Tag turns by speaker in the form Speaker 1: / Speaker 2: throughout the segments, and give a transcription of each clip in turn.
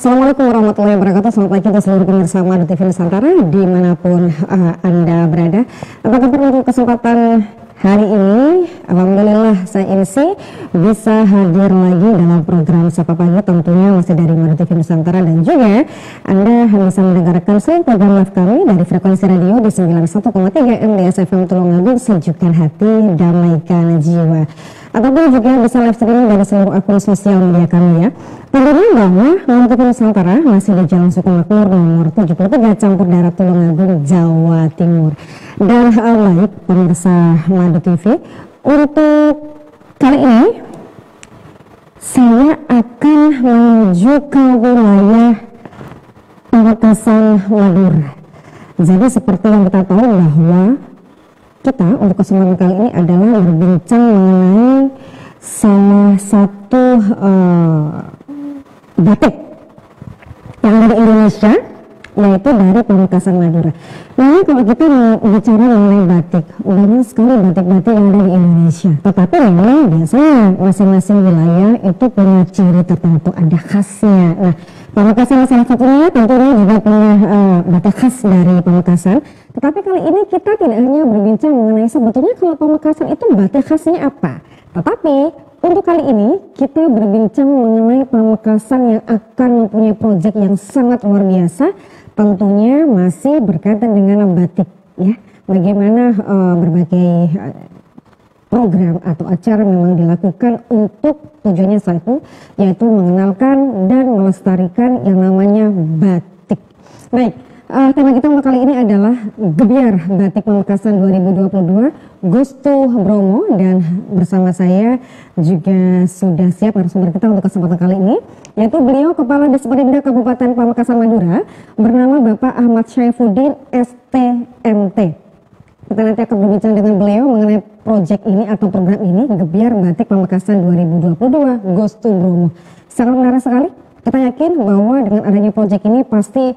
Speaker 1: Assalamualaikum warahmatullahi wabarakatuh. Selamat pagi untuk seluruh pemirsa Madu TV Nusantara dimanapun Anda berada. Apa kabar untuk kesempatan hari ini? Alhamdulillah saya Insi bisa hadir lagi dalam program Sapa Pagi, tentunya masih dari Madu TV Nusantara, dan juga Anda bisa mendengarkan seluruh program live kami dari frekuensi radio di 91,3 MDS FM Tulungagung. Sejukkan hati, damaikan jiwa. Ataupun juga bisa live streaming dari seluruh akun sosial media kami ya. Tentunya bahwa Madu TV Nusantara masih di Jalan Sukomakmur nomor 73 Campur Darat Tulungagung, Jawa Timur. Dan baik pemirsa Madu TV, untuk kali ini saya akan menuju ke wilayah Pamekasan Madura. Jadi seperti yang kita tahu bahwa kita untuk kesempatan kali ini adalah berbincang mengenai salah satu batik yang ada di Indonesia, yaitu dari Pamekasan Madura. Nah, kalau kita bicara mengenai batik, banyak sekali batik-batik yang ada di Indonesia. Tetapi memang biasanya masing-masing wilayah itu punya ciri tertentu, ada khasnya. Nah, Pamekasan salah satunya tentunya juga punya batik khas dari Pamekasan. Tetapi kali ini kita tidak hanya berbincang mengenai sebetulnya kalau Pamekasan itu batik khasnya apa. Tetapi untuk kali ini kita berbincang mengenai Pamekasan yang akan mempunyai proyek yang sangat luar biasa. Tentunya masih berkaitan dengan batik ya. Bagaimana berbagai program atau acara memang dilakukan untuk tujuannya satu, yaitu mengenalkan dan melestarikan yang namanya batik. Baik, tema kita untuk kali ini adalah Gebyar Batik Pamekasan 2022 Gustu Bromo, dan bersama saya juga sudah siap narasumber kita untuk kesempatan kali ini, yaitu beliau Kepala Disperindak Kabupaten Pamekasan Madura bernama Bapak Ahmad Syaifuddin STMT. Kita nanti akan berbincang dengan beliau mengenai proyek ini atau program ini, Gebyar Batik Pamekasan 2022 Gustu Bromo. Sangat menarik sekali. Kita yakin bahwa dengan adanya proyek ini pasti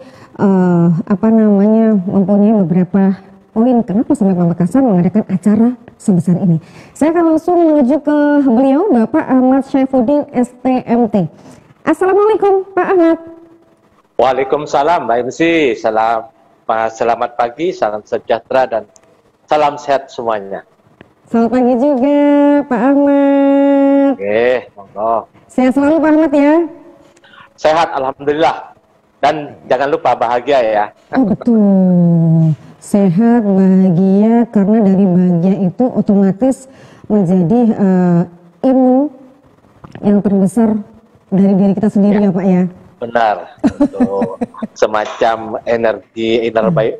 Speaker 1: mempunyai beberapa poin kenapa sampai Pamekasan mengadakan acara sebesar ini. Saya akan langsung menuju ke beliau, Bapak Ahmad Syaifuddin STMT. Assalamualaikum Pak Ahmad.
Speaker 2: Waalaikumsalam Mbak MC. Selamat pagi, salam sejahtera dan salam sehat semuanya.
Speaker 1: Selamat pagi juga Pak Ahmad.
Speaker 2: Oke, monggo.
Speaker 1: Sehat selalu Pak Ahmad ya.
Speaker 2: Sehat alhamdulillah. Dan jangan lupa bahagia ya.
Speaker 1: Oh betul. Sehat, bahagia, karena dari bahagia itu otomatis menjadi ilmu yang terbesar dari diri kita sendiri ya Pak ya.
Speaker 2: Benar. Untuk semacam energi,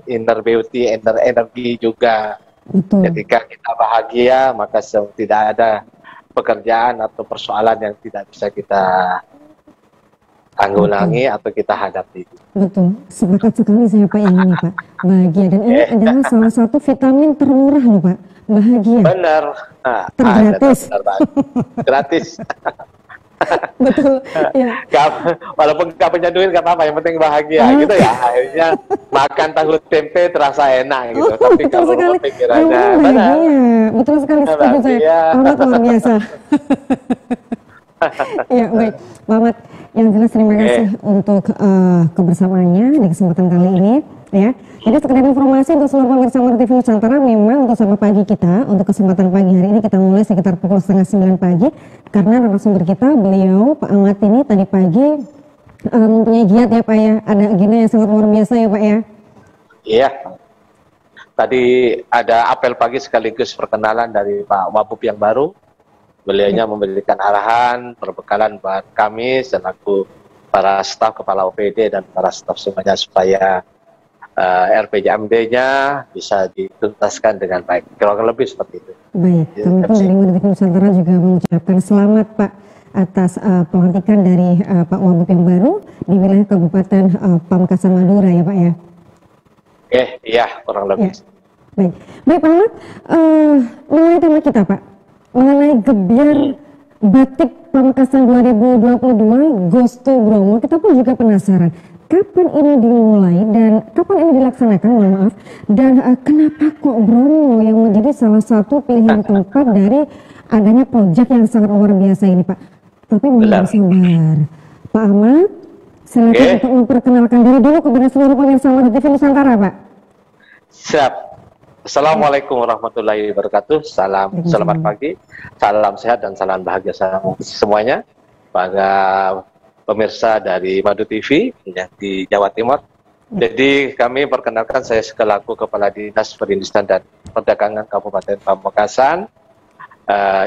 Speaker 2: inner beauty, energi juga.
Speaker 1: Betul.
Speaker 2: Ketika kita bahagia, maka tidak ada pekerjaan atau persoalan yang tidak bisa kita tanggulangi atau kita hadapi.
Speaker 1: Betul, sepakat sekali saya Pak yang ini Pak, bahagia, dan ini adalah salah satu vitamin termurah loh Pak, bahagia.
Speaker 2: Benar.
Speaker 1: Tergratis.
Speaker 2: Gratis.
Speaker 1: Betul. Ya.
Speaker 2: Walaupun nggak punya duit nggak apa-apa, yang penting bahagia gitu ya. Akhirnya makan tahu tempe terasa enak gitu. Tapi kalau pikirannya benar.
Speaker 1: Betul sekali, setuju saya. Amat luar biasa. Ya baik, Pak Ahmad, yang jelas terima kasih untuk kebersamaannya di kesempatan kali ini ya. Jadi sekedar informasi untuk seluruh pemirsa Madu TV Nusantara, memang untuk Sapa Pagi kita untuk kesempatan pagi hari ini kita mulai sekitar pukul 8:30 pagi, karena narasumber kita beliau Pak Ahmad ini tadi pagi mempunyai giat ya Pak ya, ada agenda yang sangat luar biasa ya Pak ya. Iya.
Speaker 2: Tadi ada apel pagi sekaligus perkenalan dari Pak Wabub yang baru. Beliaunya memberikan arahan, perbekalan buat kami selaku para staf kepala OPD dan para staf semuanya supaya RPJMD-nya bisa dituntaskan dengan baik. Kurang lebih seperti itu. Baik,
Speaker 1: kami pun dari Madu TV Nusantara juga mengucapkan selamat Pak atas pelantikan dari Pak Wabub yang baru di wilayah Kabupaten Pamekasan Madura ya Pak ya.
Speaker 2: Iya, kurang lebih.
Speaker 1: Ya. Baik Pak Ahmad, mengenai tema kita Pak, mengenai Gebyar Batik Pamekasan 2022 Gustu Bromo, kita pun juga penasaran kapan ini dimulai dan kapan ini dilaksanakan, mohon maaf, dan kenapa kok Bromo yang menjadi salah satu pilihan tempat dari adanya proyek yang sangat luar biasa ini Pak. Tapi mohon sabar Pak Ahmad, Silakan untuk memperkenalkan diri dulu kepada seluruh pemirsa Wahyu TV Nusantara, Pak.
Speaker 2: Siap. Assalamualaikum warahmatullahi wabarakatuh. Selamat pagi, salam sehat dan salam bahagia semuanya pada pemirsa dari Madu TV yang di Jawa Timur. Jadi kami perkenalkan, saya selaku Kepala Dinas Perindustrian dan Perdagangan Kabupaten Pamekasan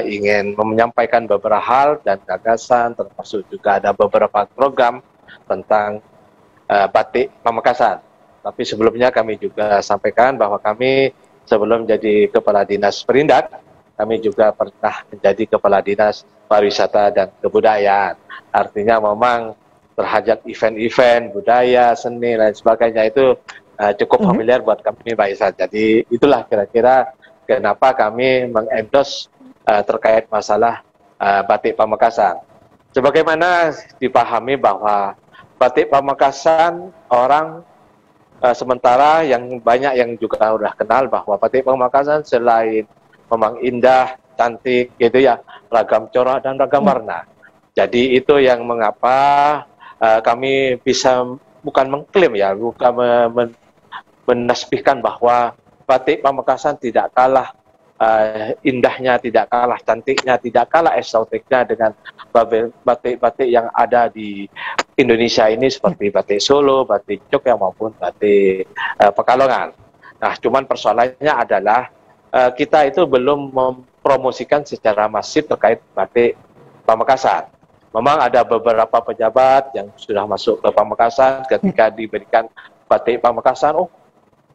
Speaker 2: ingin menyampaikan beberapa hal dan gagasan, termasuk juga ada beberapa program tentang batik Pamekasan. Tapi sebelumnya kami juga sampaikan bahwa kami sebelum jadi Kepala Dinas Perindak, kami juga pernah menjadi Kepala Dinas Pariwisata dan Kebudayaan. Artinya memang terhadap event-event, budaya, seni, dan sebagainya itu cukup familiar buat kami, Mbak Isa. Jadi itulah kira-kira kenapa kami mengendorse terkait masalah batik Pamekasan. Sebagaimana dipahami bahwa batik Pamekasan orang sementara yang banyak yang juga udah kenal bahwa batik Pamekasan selain memang indah, cantik gitu ya, ragam corak dan ragam warna. Jadi itu yang mengapa kami bisa bukan mengklaim ya, bukan menasbihkan bahwa batik Pamekasan tidak kalah indahnya, tidak kalah cantiknya, tidak kalah eksotiknya dengan batik-batik yang ada di Indonesia ini seperti batik Solo, batik Jogja maupun batik Pekalongan. Nah, cuman persoalannya adalah kita itu belum mempromosikan secara masif terkait batik Pamekasan. Memang ada beberapa pejabat yang sudah masuk ke Pamekasan ketika diberikan batik Pamekasan, oh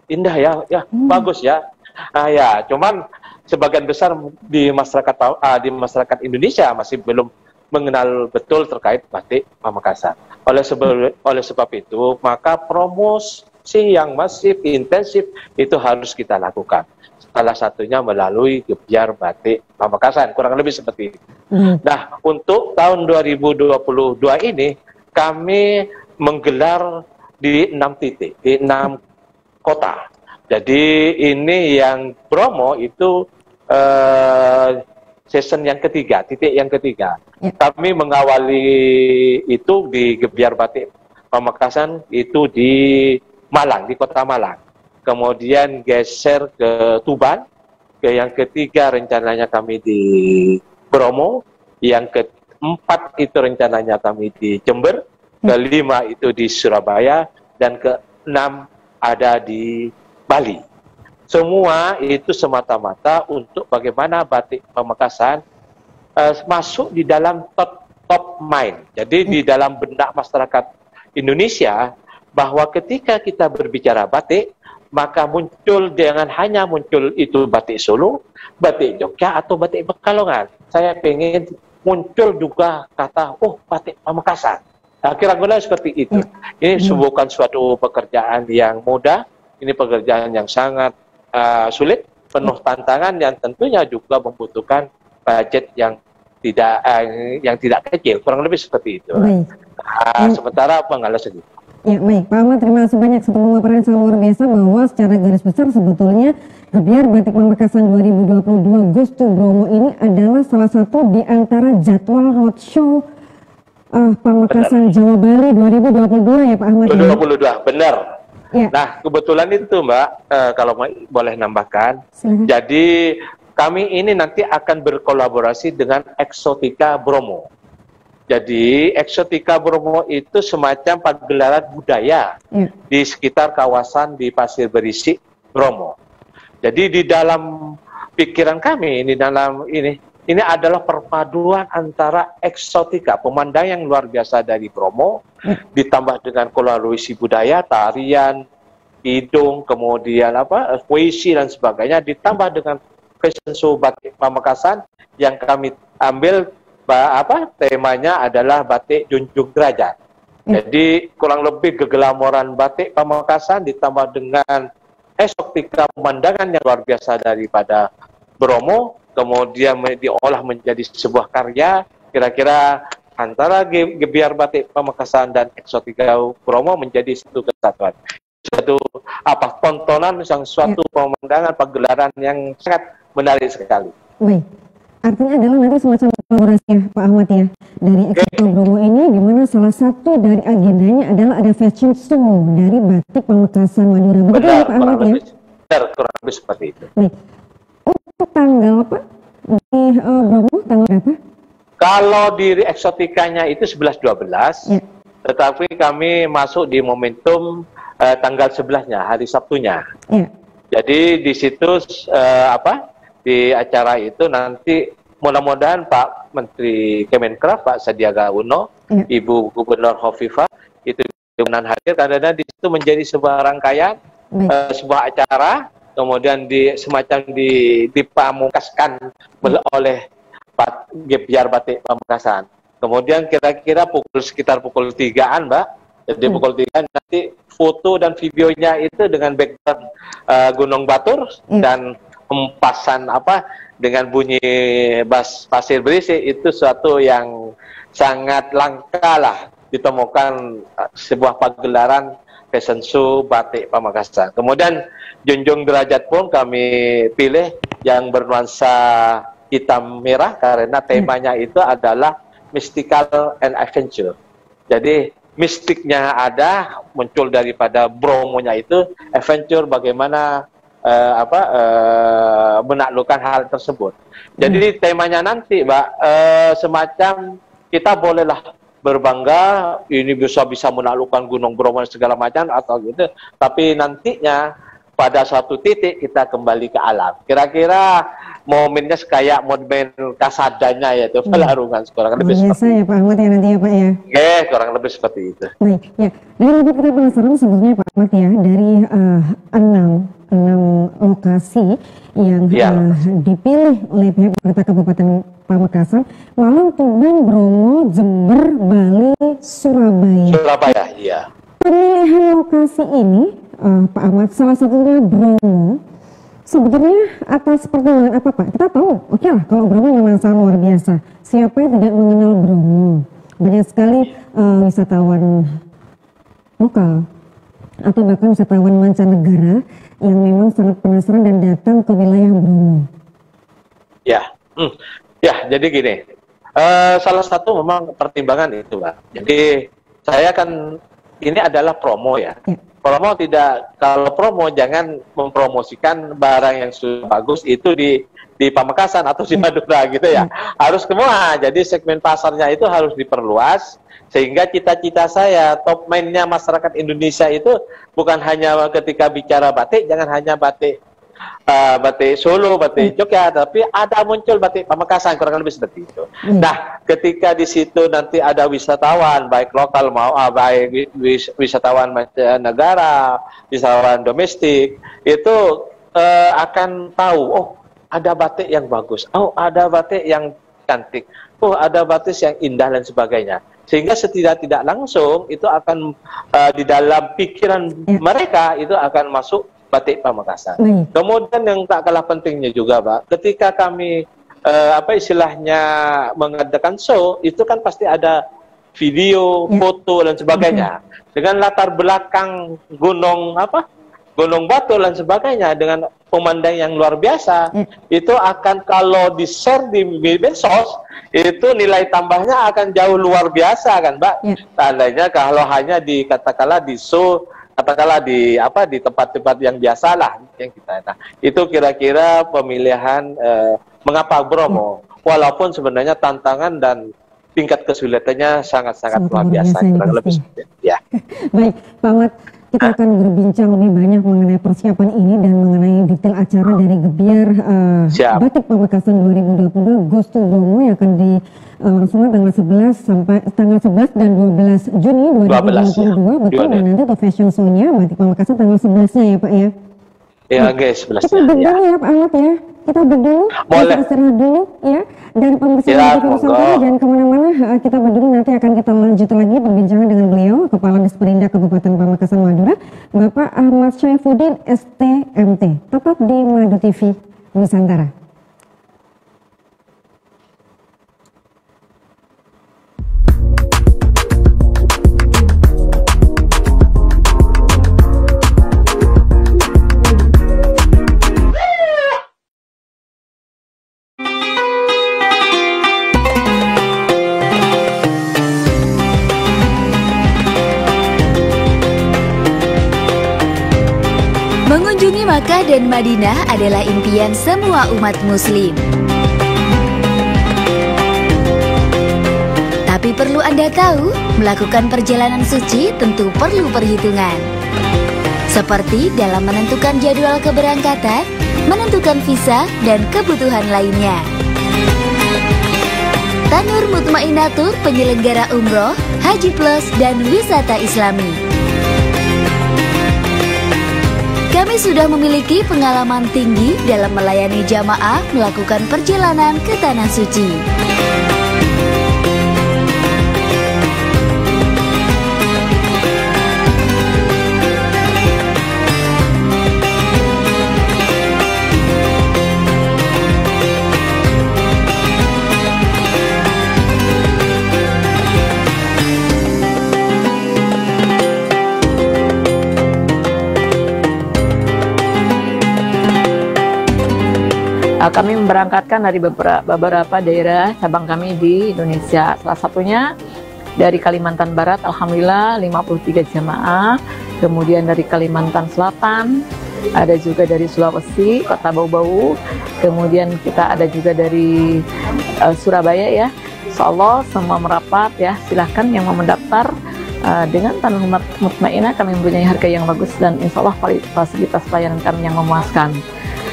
Speaker 2: indah ya, bagus ya. Ya, cuman sebagian besar di masyarakat Indonesia masih belum mengenal betul terkait batik Pamekasan. Oleh sebab itu, maka promosi yang masif, intensif itu harus kita lakukan. Salah satunya melalui Gebyar Batik Pamekasan, kurang lebih seperti itu. Nah, untuk tahun 2022 ini kami menggelar di 6 titik, di 6 kota. Jadi ini yang Bromo itu season yang ketiga, titik yang ketiga. Kami mengawali itu di Gebyar Batik Pamekasan itu di Malang, di kota Malang. Kemudian geser ke Tuban, yang ketiga rencananya kami di Bromo, yang keempat itu rencananya kami di Jember, kelima itu di Surabaya, dan keenam ada di Bali. Semua itu semata-mata untuk bagaimana batik Pamekasan masuk di dalam top mind. Jadi di dalam benak masyarakat Indonesia bahwa ketika kita berbicara batik, maka muncul, jangan hanya muncul itu batik Solo, batik Jogja atau batik Pekalongan. Saya ingin muncul juga kata, oh batik Pamekasan. Nah, kira-kira seperti itu. Ini bukan suatu pekerjaan yang mudah, ini pekerjaan yang sangat sulit, penuh tantangan, yang tentunya juga membutuhkan budget yang tidak kecil, kurang lebih seperti itu. Sementara penggalan sedikit.
Speaker 1: Ya, baik, Pak Ahmad, terima kasih banyak sudah memaparkan sangat luar biasa bahwa secara garis besar sebetulnya Gebyar Batik Pamekasan 2022 Goes to Bromo ini adalah salah satu di antara jadwal roadshow Pamekasan Jawa Bali 2022 ya Pak Ahmad.
Speaker 2: 2022, benar.
Speaker 1: Ya.
Speaker 2: Nah, kebetulan itu Mbak, kalau boleh nambahkan, jadi kami ini nanti akan berkolaborasi dengan Exotica Bromo. Jadi Exotica Bromo itu semacam pagelaran budaya di sekitar kawasan di Pasir Berisik, Bromo. Jadi di dalam pikiran kami, ini adalah perpaduan antara eksotika, pemandangan yang luar biasa dari Bromo, ditambah dengan kolaborasi budaya, tarian, hidung, kemudian puisi dan sebagainya, ditambah dengan fashion show batik Pamekasan yang kami ambil temanya adalah batik junjung derajat. Jadi kurang lebih keglamoran batik Pamekasan ditambah dengan eksotika pemandangan yang luar biasa daripada Bromo, kemudian diolah menjadi sebuah karya, kira-kira antara Gebyar Batik Pamekasan dan Exotica Bromo menjadi satu kesatuan. Suatu tontonan, suatu pemandangan pagelaran yang sangat menarik sekali.
Speaker 1: Baik. Artinya adalah nanti semacam kolaborasi ya Pak Ahmad ya dari Expo Bromo ini, di mana salah satu dari agendanya adalah ada fashion show dari batik Pamekasan Madura. Betul ya Pak Ahmad ya?
Speaker 2: Benar, kurang lebih seperti itu.
Speaker 1: Baik. Untuk tanggal apa di Bromo tanggal berapa?
Speaker 2: Kalau di eksotikanya itu 11-12,
Speaker 1: Ya.
Speaker 2: tetapi kami masuk di momentum tanggal 11-nya, hari Sabtunya.
Speaker 1: Ya.
Speaker 2: Jadi di situ di acara itu nanti mudah-mudahan Pak Menteri Kemenkraf, Pak Sandiaga Uno,
Speaker 1: Ya.
Speaker 2: Ibu Gubernur Hovifah itu dengan hadir, karena di situ menjadi sebuah rangkaian, sebuah acara, kemudian semacam dipamungkaskan oleh Gebyar Batik Pamekasan. Kemudian kira-kira sekitar pukul 3-an, Mbak. Jadi pukul 3 nanti foto dan videonya itu dengan background Gunung Batur dan hempasan dengan bunyi bass pasir berisik, itu suatu yang sangat langka lah ditemukan sebuah pagelaran fashion show batik Pamekasan. Kemudian junjung derajat pun kami pilih yang bernuansa hitam merah karena temanya itu adalah mystical and adventure. Jadi mistiknya ada, muncul daripada Bromonya itu, adventure bagaimana menaklukkan hal tersebut. Jadi temanya nanti, Mbak, semacam kita bolehlah berbangga ini bisa menaklukkan Gunung Bromo dan segala macam atau gitu, tapi nantinya pada suatu titik kita kembali ke alam. Kira-kira momennya kayak momen kasadanya, yaitu pelarungan, kurang lebih
Speaker 1: seperti ya Pak Ahmad ya nanti ya Pak ya.
Speaker 2: Kurang lebih seperti itu.
Speaker 1: Baik ya. Dan lebih kita penasaran sebenarnya Pak Ahmad ya, dari 6 lokasi yang dipilih oleh pihak pemerintah Kabupaten Pamekasan, Malang, Tuban, Bromo, Jember, Bali, Surabaya.
Speaker 2: Surabaya, iya.
Speaker 1: Pemilihan lokasi ini, Pak Ahmad, salah satunya Bromo, sebetulnya atas pertimbangan apa Pak? Kita tahu, oke lah, kalau Bromo memang sangat luar biasa. Siapa yang tidak mengenal Bromo? Banyak sekali wisatawan lokal atau bahkan wisatawan mancanegara yang memang sangat penasaran dan datang ke wilayah Bromo.
Speaker 2: Ya, jadi gini, salah satu memang pertimbangan itu, Pak. Jadi saya kan ini adalah promo ya. Promo tidak, kalau promo jangan mempromosikan barang yang sudah bagus itu di Pamekasan atau di Madura gitu ya. Harus semua. Jadi segmen pasarnya itu harus diperluas, sehingga cita-cita saya top mindnya masyarakat Indonesia itu bukan hanya ketika bicara batik, jangan hanya batik Solo, batik Jogja, tapi ada muncul batik Pamekasan, kurang lebih seperti itu. Nah, ketika di situ nanti ada wisatawan, baik lokal baik wisatawan mancanegara, wisatawan domestik, itu akan tahu, oh ada batik yang bagus, oh ada batik yang cantik, oh ada batik yang indah dan sebagainya. Sehingga setidak-tidak langsung itu akan di dalam pikiran mereka itu akan masuk batik Pamekasan. Kemudian yang tak kalah pentingnya juga, Pak, ketika kami istilahnya mengadakan show, itu kan pasti ada video, foto dan sebagainya. Dengan latar belakang gunung Batur dan sebagainya, dengan pemandangan yang luar biasa, itu akan kalau di-share di medsos, itu nilai tambahnya akan jauh luar biasa kan, Mbak. Tandanya kalau hanya katakanlah di show, katakanlah di tempat-tempat yang biasa lah yang kita. Nah, itu kira-kira pemilihan mengapa Bromo, walaupun sebenarnya tantangan dan tingkat kesulitannya sangat-sangat luar biasa. Lebih ya. Baik,
Speaker 1: Pak Ahmad, kita akan berbincang lebih banyak mengenai persiapan ini dan mengenai detail acara dari Gebyar Batik Pamekasan 2022 Goes to Bromo yang akan dilangsungkan tanggal 11 dan 12 Juni 2022. Betul, dan nanti untuk fashion show-nya Batik Pamekasan tanggal 11-nya ya Pak ya.
Speaker 2: Ya guys, 11-nya.
Speaker 1: Kita break dulu ya Pak Ahmad ya. Kita break dulu, kita istirahat dulu ya. Dari Pamekasan Batik Nusantara, jangan kemana-mana. Kita break dulu, nanti akan kita lanjut lagi perbincangan dengan beliau, Kepala Disperindak Kabupaten Pamekasan Madura, Bapak Ahmad Syaifuddin STMT. Tetap di Madu TV Nusantara.
Speaker 3: dan Madinah adalah impian semua umat muslim. Tapi perlu Anda tahu, melakukan perjalanan suci tentu perlu perhitungan. Seperti dalam menentukan jadwal keberangkatan, menentukan visa, dan kebutuhan lainnya. Tanur Mutmainatur, penyelenggara umroh, Haji Plus, dan wisata Islami. Kami sudah memiliki pengalaman tinggi dalam melayani jamaah melakukan perjalanan ke Tanah Suci.
Speaker 4: Kami memberangkatkan dari beberapa daerah cabang kami di Indonesia. Salah satunya dari Kalimantan Barat, alhamdulillah 53 jamaah. Kemudian dari Kalimantan Selatan, ada juga dari Sulawesi, Kota Bau-Bau. Kemudian kita ada juga dari Surabaya ya. Insyaallah semua merapat ya. Silahkan yang mau mendaftar. Dengan Tanur Mutmainah kami mempunyai harga yang bagus dan insyaallah fasilitas pelayanan kami yang memuaskan.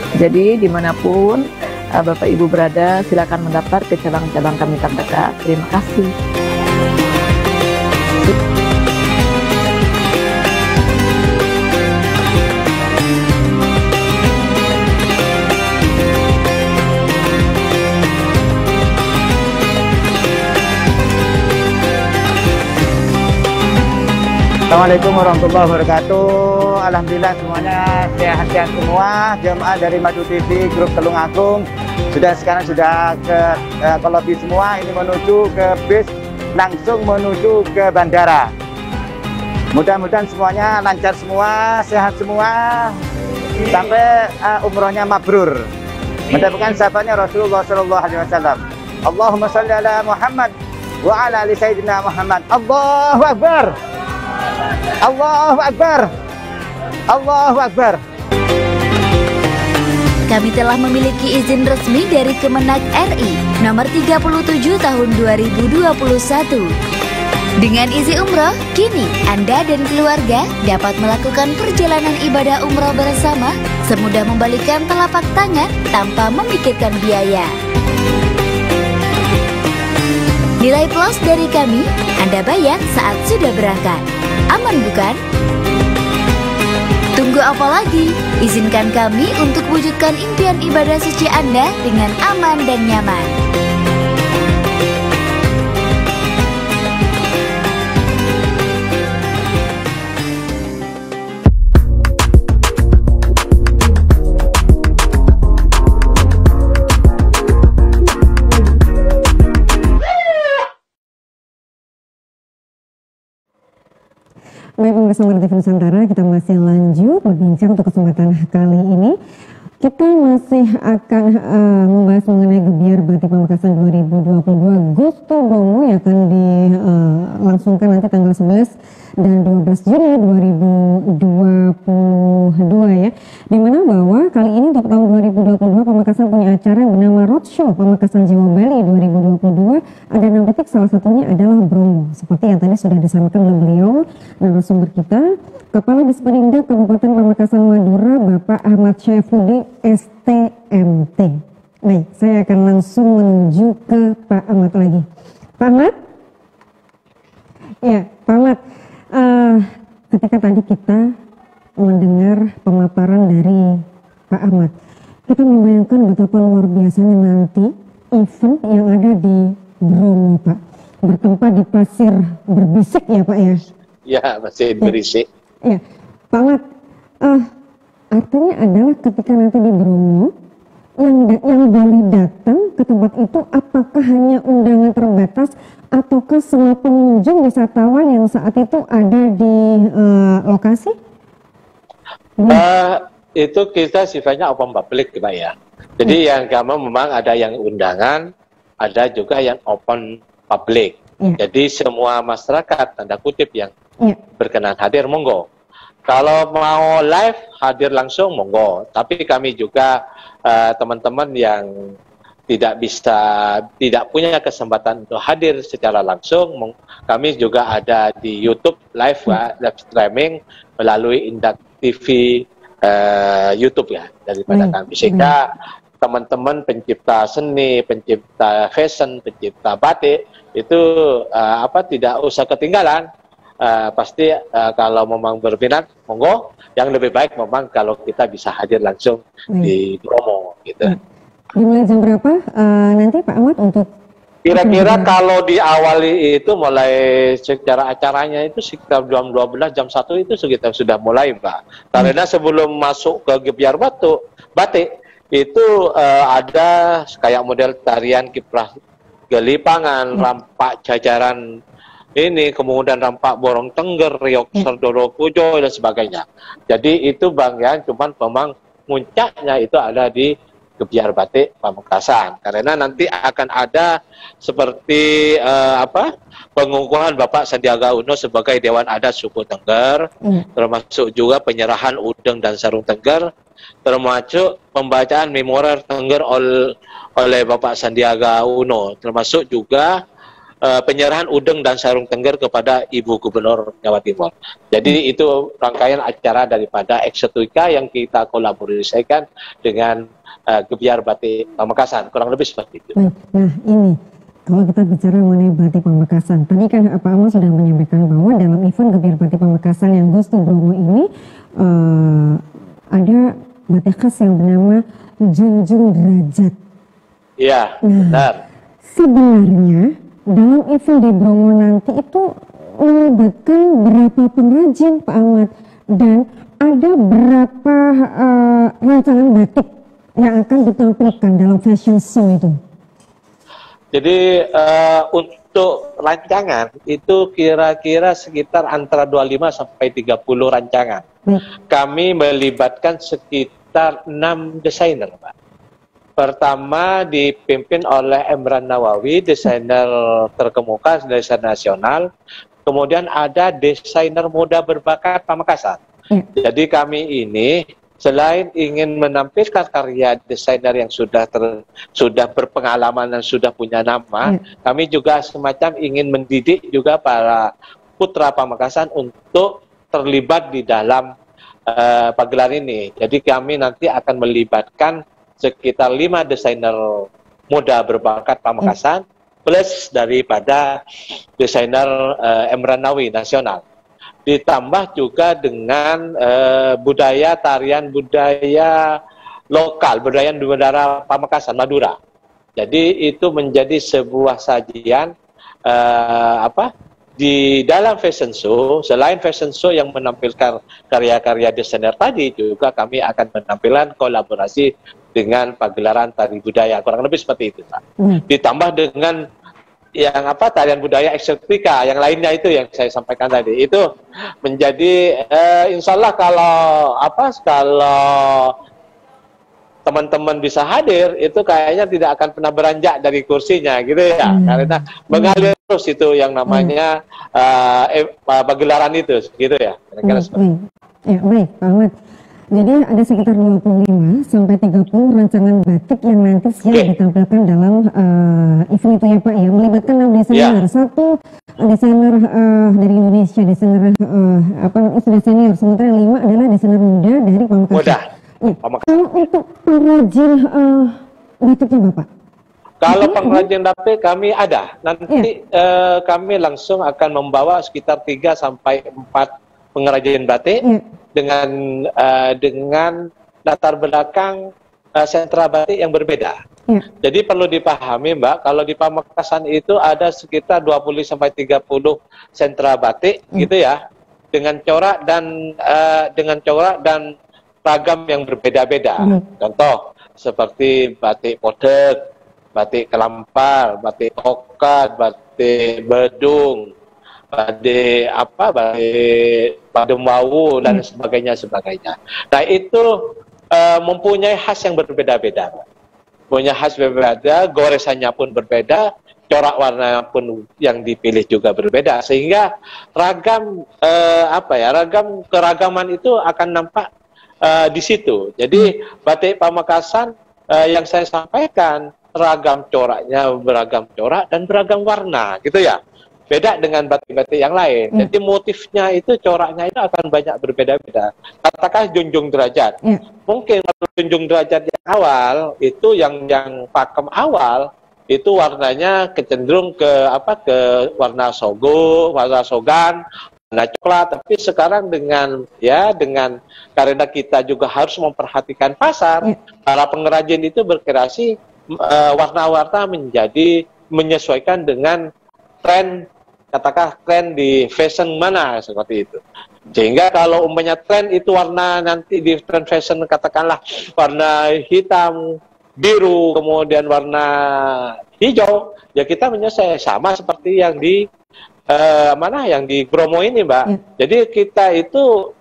Speaker 4: Jadi dimanapun Bapak Ibu berada, silakan mendaftar ke cabang-cabang kami terdekat. Terima kasih.
Speaker 5: Assalamualaikum warahmatullahi wabarakatuh. Alhamdulillah semuanya sehat-sehat semua. Jemaah dari Madu TV Grup Tulungagung sekarang sudah ke Kolobi semua. Ini menuju ke bis langsung menuju ke bandara. Mudah-mudahan semuanya lancar semua, sehat semua sampai umrohnya mabrur. Mudah-mudahan sahabatnya Rasulullah Shallallahu Alaihi Wasallam. Allahumma sholli ala Muhammad wa ala ali Sayyidina Muhammad. Allahu Akbar. Allahu Akbar. Allahu Akbar.
Speaker 3: Kami telah memiliki izin resmi dari Kemenak RI nomor 37 tahun 2021. Dengan izin umroh, kini Anda dan keluarga dapat melakukan perjalanan ibadah umroh bersama semudah membalikan telapak tangan tanpa memikirkan biaya. Nilai plus dari kami, Anda bayar saat sudah berangkat. Aman bukan? Tunggu apa lagi? Izinkan kami untuk wujudkan impian ibadah suci Anda dengan aman dan nyaman.
Speaker 1: Baik, pemirsa TV Nusantara, kita masih lanjut berbincang untuk kesempatan kali ini. Kita masih akan membahas mengenai Gebiar Batik Pamekasan 2022 Gusto Bromo yang akan dilangsungkan nanti tanggal 11 dan 12 Juni 2022 ya. Dimana bahwa kali ini untuk tahun 2022 Pamekasan punya acara yang bernama Roadshow Pamekasan Jawa Bali 2022. Ada 6 titik, salah satunya adalah Bromo. Seperti yang tadi sudah disampaikan oleh beliau, narasumber kita, Kepala Disperindak Kabupaten Pamekasan Madura, Bapak Ahmad Syaifuddin STMT. Baik, saya akan langsung menuju ke Pak Ahmad lagi. Pak Ahmad? Ya, Pak Ahmad. Ketika tadi kita mendengar pemaparan dari Pak Ahmad, kita membayangkan betapa luar biasanya nanti event yang ada di Bromo, Pak. Bertempat di pasir berbisik ya, Pak ya?
Speaker 2: Ya, masih berisik.
Speaker 1: Ya, Pak Ahmad, artinya adalah ketika nanti di Bromo, yang boleh datang ke tempat itu apakah hanya undangan terbatas ataukah semua pengunjung wisatawan yang saat itu ada di lokasi?
Speaker 2: Itu kita sifatnya open public Pak ya. Jadi yang kami memang ada yang undangan, ada juga yang open public. Jadi semua masyarakat tanda kutip yang berkenan hadir monggo. Kalau mau live hadir langsung monggo, tapi kami juga teman-teman yang tidak punya kesempatan untuk hadir secara langsung, kami juga ada di YouTube live streaming melalui Indak TV YouTube ya daripada kami, sehingga teman-teman pencipta seni, pencipta fashion, pencipta batik itu tidak usah ketinggalan. Pasti kalau memang berminat monggo, yang lebih baik memang kalau kita bisa hadir langsung di Bromo gitu.
Speaker 1: Dimulai jam berapa nanti Pak Ahmad untuk?
Speaker 2: Kira-kira kalau diawali itu mulai secara acaranya itu sekitar jam 12, jam 1 itu sekitar sudah mulai Mbak. Karena sebelum masuk ke Gebyar Batik itu ada kayak model tarian kiprah gelipangan, rampak jajaran ini, kemudian rampak borong tengger, riok serdoro pujo dan sebagainya. Jadi itu Bang ya, cuman memang puncaknya itu ada di Gebyar Batik Pamekasan, karena nanti akan ada seperti pengukuhan Bapak Sandiaga Uno sebagai Dewan Adat Suku Tengger, termasuk juga penyerahan udeng dan sarung tengger, termasuk pembacaan memoir Tengger oleh Bapak Sandiaga Uno, termasuk juga penyerahan udeng dan sarung tengger kepada Ibu Gubernur Jawa Timur. Jadi itu rangkaian acara daripada Eksotika yang kita kolaborasikan dengan Gebyar Batik Pamekasan, kurang lebih seperti itu.
Speaker 1: Baik, nah ini kalau kita bicara mengenai Batik Pamekasan, tadi kan Pak Ahmad sudah menyampaikan bahwa dalam event Gebyar Batik Pamekasan yang Goes to Bromo ini ada batik khas yang bernama Junjung Derajat.
Speaker 2: Iya, benar.
Speaker 1: Sebenarnya dalam event di Bromo nanti itu melibatkan berapa pengrajin Pak Ahmad, dan ada berapa rancangan batik yang akan ditampilkan dalam fashion show itu?
Speaker 2: Jadi untuk rancangan itu kira-kira sekitar antara 25 sampai 30 rancangan. Kami melibatkan sekitar 6 desainer, Pak. Pertama dipimpin oleh Emran Nawawi, desainer terkemuka, desainer nasional. Kemudian ada desainer muda berbakat Pamekasan. Jadi kami ini selain ingin menampilkan karya desainer yang sudah berpengalaman dan sudah punya nama, kami juga semacam ingin mendidik juga para putra Pamekasan untuk terlibat di dalam pagelaran ini. Jadi kami nanti akan melibatkan sekitar 5 desainer muda berbakat Pamekasan plus daripada desainer Emran Nawawi nasional. Ditambah juga dengan budaya tarian budaya lokal, budaya Pamekasan Madura. Jadi itu menjadi sebuah sajian di dalam fashion show. Selain fashion show yang menampilkan karya-karya desainer tadi, juga kami akan menampilkan kolaborasi dengan pagelaran tari budaya, kurang lebih seperti itu, Pak. Ditambah dengan yang tarian budaya eksotika yang lainnya itu yang saya sampaikan tadi, itu menjadi insya Allah kalau teman-teman bisa hadir itu kayaknya tidak akan pernah beranjak dari kursinya gitu ya, karena mengalir terus itu yang namanya pagelaran itu gitu ya.
Speaker 1: Ya baik Pak Ahmad. Jadi ada sekitar 25 sampai 30 rancangan batik yang nanti siap ditampilkan dalam event itu ya Pak ya, melibatkan 6 desainer. Satu desainer dari Indonesia, desainer sudah senior, sementara yang 5 adalah desainer muda dari Pamekasan. Kalau untuk pengrajin batiknya Bapak?
Speaker 2: Kalau pengrajin batik kami ada. Nanti kami langsung akan membawa sekitar 3 sampai 4 pengrajin batik dengan latar belakang sentra batik yang berbeda. Jadi perlu dipahami Mbak, kalau di Pamekasan itu ada sekitar 20 sampai 30 sentra batik gitu ya, dengan corak dan ragam yang berbeda-beda. Contoh seperti batik Podek, batik Kelampar, batik Kokat, batik Bedung, batik Pademawu dan sebagainya. Nah itu mempunyai khas yang berbeda-beda, punya khas berbeda, goresannya pun berbeda, corak warna pun yang dipilih juga berbeda, sehingga ragam ragam keragaman itu akan nampak di situ. Jadi batik Pamekasan yang saya sampaikan ragam coraknya, beragam corak dan beragam warna, gitu ya. Beda dengan batik-batik yang lain. Jadi motifnya itu, coraknya itu akan banyak berbeda-beda. Katakan junjung derajat. Mungkin kalau junjung derajat yang awal itu yang pakem awal itu warnanya kecenderung ke warna sogo, warna sogan, warna coklat. Tapi sekarang dengan karena kita juga harus memperhatikan pasar, para pengrajin itu berkreasi warna-warna menyesuaikan dengan tren, katakan tren di fashion mana, seperti itu. Sehingga kalau umpamanya tren itu warna nanti di tren fashion katakanlah warna hitam, biru, kemudian warna hijau, ya kita menyesuaikan sama seperti yang di yang di Bromo ini, Mbak. Jadi kita itu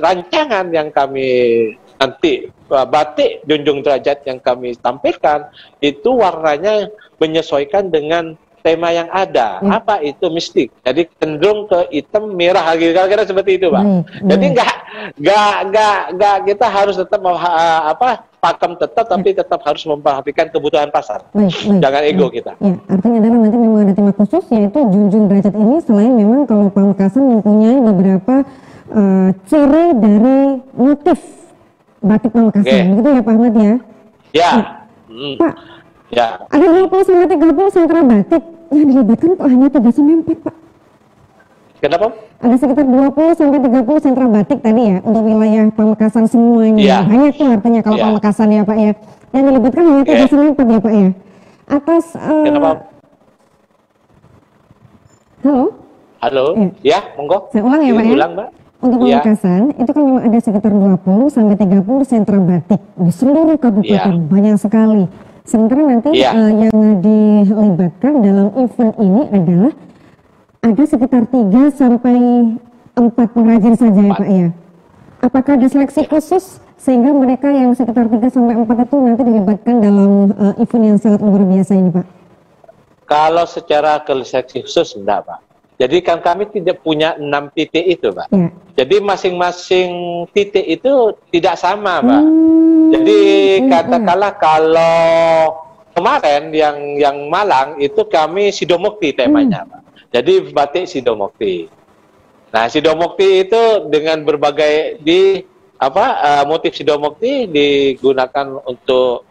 Speaker 2: rancangan yang kami nanti batik junjung derajat yang kami tampilkan itu warnanya menyesuaikan dengan tema yang ada. Apa itu mistik? Jadi cenderung ke hitam, merah, kira-kira seperti itu, Pak. Jadi nggak kita harus tetap pakem tapi tetap harus memperhatikan kebutuhan pasar. Jangan ego kita.
Speaker 1: Ya, artinya adalah nanti memang ada tema khusus, yaitu junjung derajat ini. Selain memang kalau Pamekasan mempunyai beberapa ciri dari motif batik Pamekasan, begitu ya Pak Ahmad ya?
Speaker 2: Ya.
Speaker 1: Pak,
Speaker 2: ya.
Speaker 1: Ada 20-30 sentra batik yang dilibatkan kok hanya 3-4, Pak?
Speaker 2: Kenapa?
Speaker 1: Ada sekitar 20-30 sentra batik tadi ya untuk wilayah Pamekasan semuanya. Banyak tuh artinya kalau Pamekasan ya Pak ya. Yang dilibatkan hanya 3-4 ya Pak ya. Atas
Speaker 2: Kenapa?
Speaker 1: Halo?
Speaker 2: Halo? Ya, monggo.
Speaker 1: Saya ulang ya Pak ya.
Speaker 2: Ulang, Mbak.
Speaker 1: Untuk Pamekasan itu kan memang ada sekitar 20-30 sentra batik di seluruh kabupaten, banyak sekali. Sementara nanti yang dilibatkan dalam event ini adalah ada sekitar 3-4 pengrajin saja ya Pak ya. Apakah ada seleksi khusus sehingga mereka yang sekitar 3-4 itu nanti dilibatkan dalam event yang sangat luar biasa ini Pak?
Speaker 2: Kalau secara seleksi khusus enggak, Pak. Jadi kan kami tidak punya 6 titik itu, Pak. Jadi masing-masing titik itu tidak sama, Pak. Jadi katakanlah kalau kemarin yang Malang itu kami Sidomukti temanya, Pak. Jadi batik Sidomukti. Nah, Sidomukti itu dengan berbagai motif Sidomukti digunakan untuk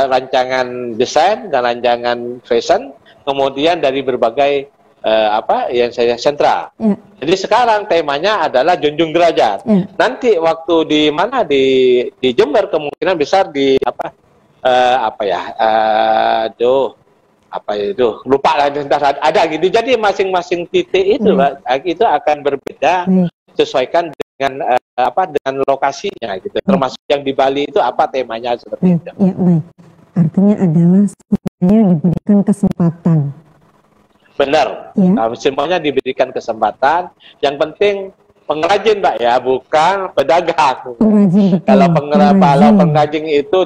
Speaker 2: rancangan desain dan rancangan fashion, kemudian dari berbagai yang saya sentra. Jadi sekarang temanya adalah junjung derajat. Nanti waktu di Jember kemungkinan besar lupa lah, ada gitu. Jadi masing-masing titik itu itu akan berbeda sesuaikan dengan dengan lokasinya gitu. Termasuk yang di Bali itu apa temanya seperti itu.
Speaker 1: Ya, baik. Artinya adalah semuanya diberikan kesempatan.
Speaker 2: Benar. Semuanya diberikan kesempatan. Yang penting pengrajin, Mbak ya, bukan pedagang.
Speaker 1: Pengrajin,
Speaker 2: kalau pengrajin itu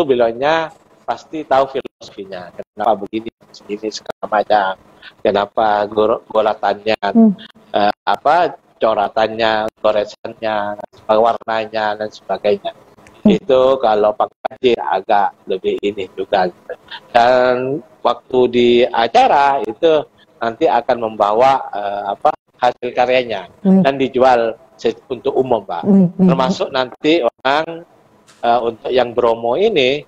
Speaker 2: beliaunya pasti tahu filosofinya. Kenapa begini, segala macam. Kenapa golatannya, coratannya, goresannya, warnanya dan sebagainya. Itu kalau pengrajin agak lebih ini juga. Dan waktu di acara itu nanti akan membawa hasil karyanya dan dijual untuk umum, Pak. Termasuk nanti orang untuk yang Bromo ini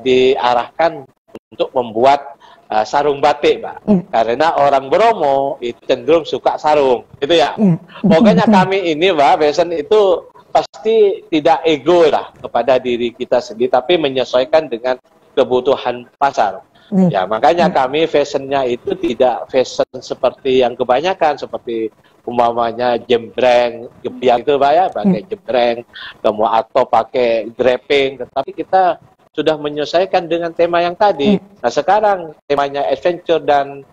Speaker 2: diarahkan untuk membuat sarung batik, Pak. Karena orang Bromo itu cenderung suka sarung, gitu ya. Pokoknya kami ini, Pak, fashion itu pasti tidak ego lah kepada diri kita sendiri, tapi menyesuaikan dengan kebutuhan pasar. Ya, makanya kami fashionnya itu tidak fashion seperti yang kebanyakan, seperti umpamanya jembreng, gebiang itu, Pak ya, pakai jembreng, kemudian atau pakai draping, tetapi kita sudah menyesuaikan dengan tema yang tadi. Nah, sekarang temanya adventure dan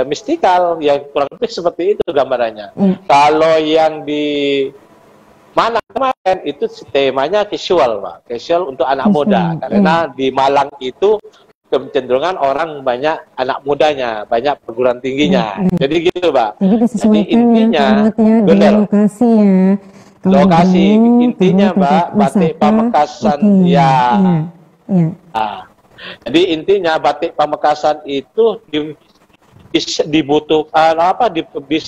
Speaker 2: mystical, ya kurang lebih seperti itu gambarannya. Kalau yang di mana kemarin kan itu temanya casual, Pak. Casual untuk anak muda. Karena di Malang itu kecenderungan orang banyak anak mudanya, banyak perguruan tingginya. Jadi gitu, Pak.
Speaker 1: Jadi
Speaker 2: intinya,
Speaker 1: benar. Lokasi ya.
Speaker 2: Lokasi intinya, Mbak, Batik Pamekasan ya. Jadi intinya Batik Pamekasan itu dibutuhkan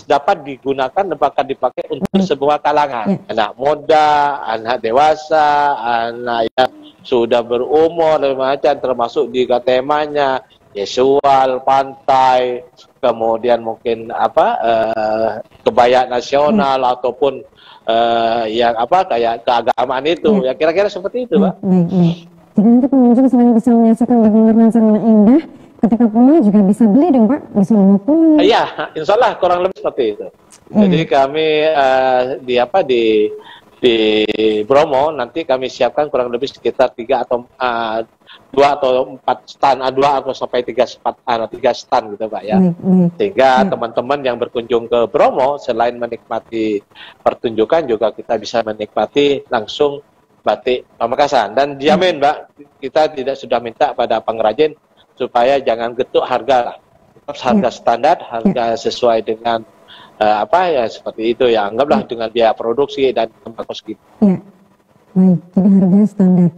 Speaker 2: dapat digunakan dan bahkan dipakai untuk semua kalangan, anak muda, anak dewasa, anak yang sudah berumur dan macam, termasuk juga temanya casual, pantai, kemudian mungkin kebaya nasional ataupun yang kayak keagamaan itu, ya kira-kira seperti itu, Pak.
Speaker 1: Jadi nanti pengunjung selain bisa menyaksikan bagaimana sangat indah, ketika pulang juga bisa beli dong, Pak, bisa bawa pulang.
Speaker 2: Iya, insya Allah kurang lebih seperti itu. Jadi kami di Bromo nanti kami siapkan kurang lebih sekitar 2 atau 4 stand, 2 atau sampai 3 stand gitu, Pak, ya. Sehingga teman-teman yang berkunjung ke Bromo selain menikmati pertunjukan juga kita bisa menikmati langsung batik Pamekasan. Dan dijamin, Mbak, kita sudah minta pada pengrajin supaya jangan getuk harga lah. Harga standar, harga sesuai dengan seperti itu ya. Anggaplah dengan biaya produksi dan ongkos gitu.
Speaker 1: Ya, baik. Jadi harga standar.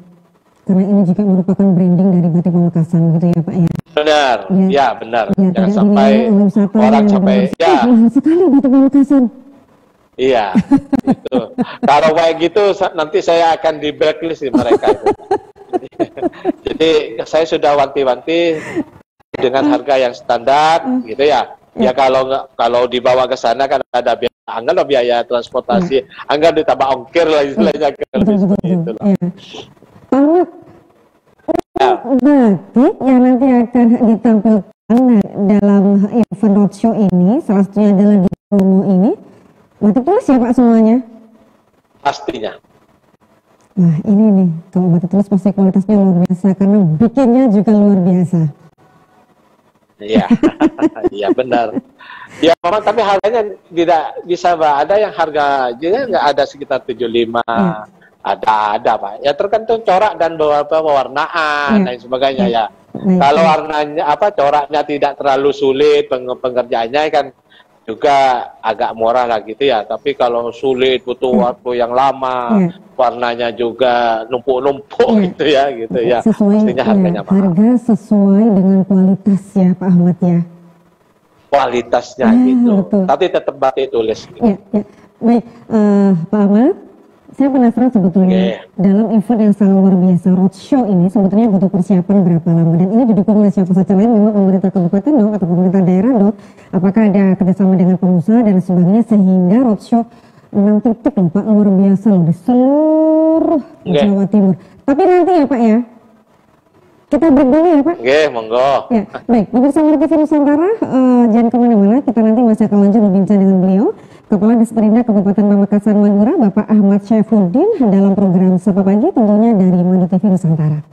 Speaker 1: Karena ini juga merupakan branding dari Batik Pamekasan gitu ya, Pak, ya.
Speaker 2: Benar, ya benar.
Speaker 1: Ya,
Speaker 2: jangan sampai orang sampai
Speaker 1: mahal sekali Batik Pamekasan.
Speaker 2: Iya, gitu. Kalau kayak gitu nanti saya akan di blacklist mereka itu. Jadi saya sudah wanti-wanti dengan harga yang standar, gitu ya. Ya kalau dibawa ke sana kan ada biaya transportasi, anggap ditambah ongkir lah istilahnya seperti itu. Batik
Speaker 1: yang nanti akan ditampilkan dalam event roadshow ini, salah satunya adalah di Bromo ini. Batik tulis ya, Pak, semuanya?
Speaker 2: Pastinya.
Speaker 1: Nah ini nih, kalau batik tulis pasti kualitasnya luar biasa, karena bikinnya juga luar biasa.
Speaker 2: Iya, iya benar. Ya memang, tapi harganya tidak bisa, Mbak. Ada yang harganya nggak ada sekitar 75, ada Pak. Ya tergantung corak dan beberapa pewarnaan dan sebagainya ya. Kalau warnanya coraknya tidak terlalu sulit, pengerjaannya kan juga agak murah lah gitu ya. Tapi kalau sulit butuh waktu yang lama, warnanya juga numpuk-numpuk gitu ya.
Speaker 1: Sesuai,
Speaker 2: pastinya harganya mahal.
Speaker 1: Harga sesuai dengan kualitas ya, Pak Ahmad ya.
Speaker 2: Kualitasnya gitu. Betul. Tapi tetap batik tulis. Gitu.
Speaker 1: Baik, Pak Ahmad. Saya penasaran sebetulnya dalam event yang sangat luar biasa roadshow ini sebetulnya butuh persiapan berapa lama, dan ini didukung oleh siapa saja lain, memang pemerintah kabupaten dong atau pemerintah daerah dong, apakah ada kerjasama dengan pengusaha dan sebagainya sehingga roadshow 6 titik loh, Pak, luar biasa loh di seluruh Jawa Timur. Tapi nanti ya, Pak, ya kita break dulu ya, Pak.
Speaker 2: Monggo.
Speaker 1: Ya, baik, pemirsa TV Nusantara, jangan kemana-mana, kita nanti masih akan lanjut berbincang dengan beliau, Kepala Disperindak Kabupaten Pamekasan Madura, Bapak Ahmad Syaifuddin, dalam program Sapa Pagi tentunya dari Madu TV Nusantara.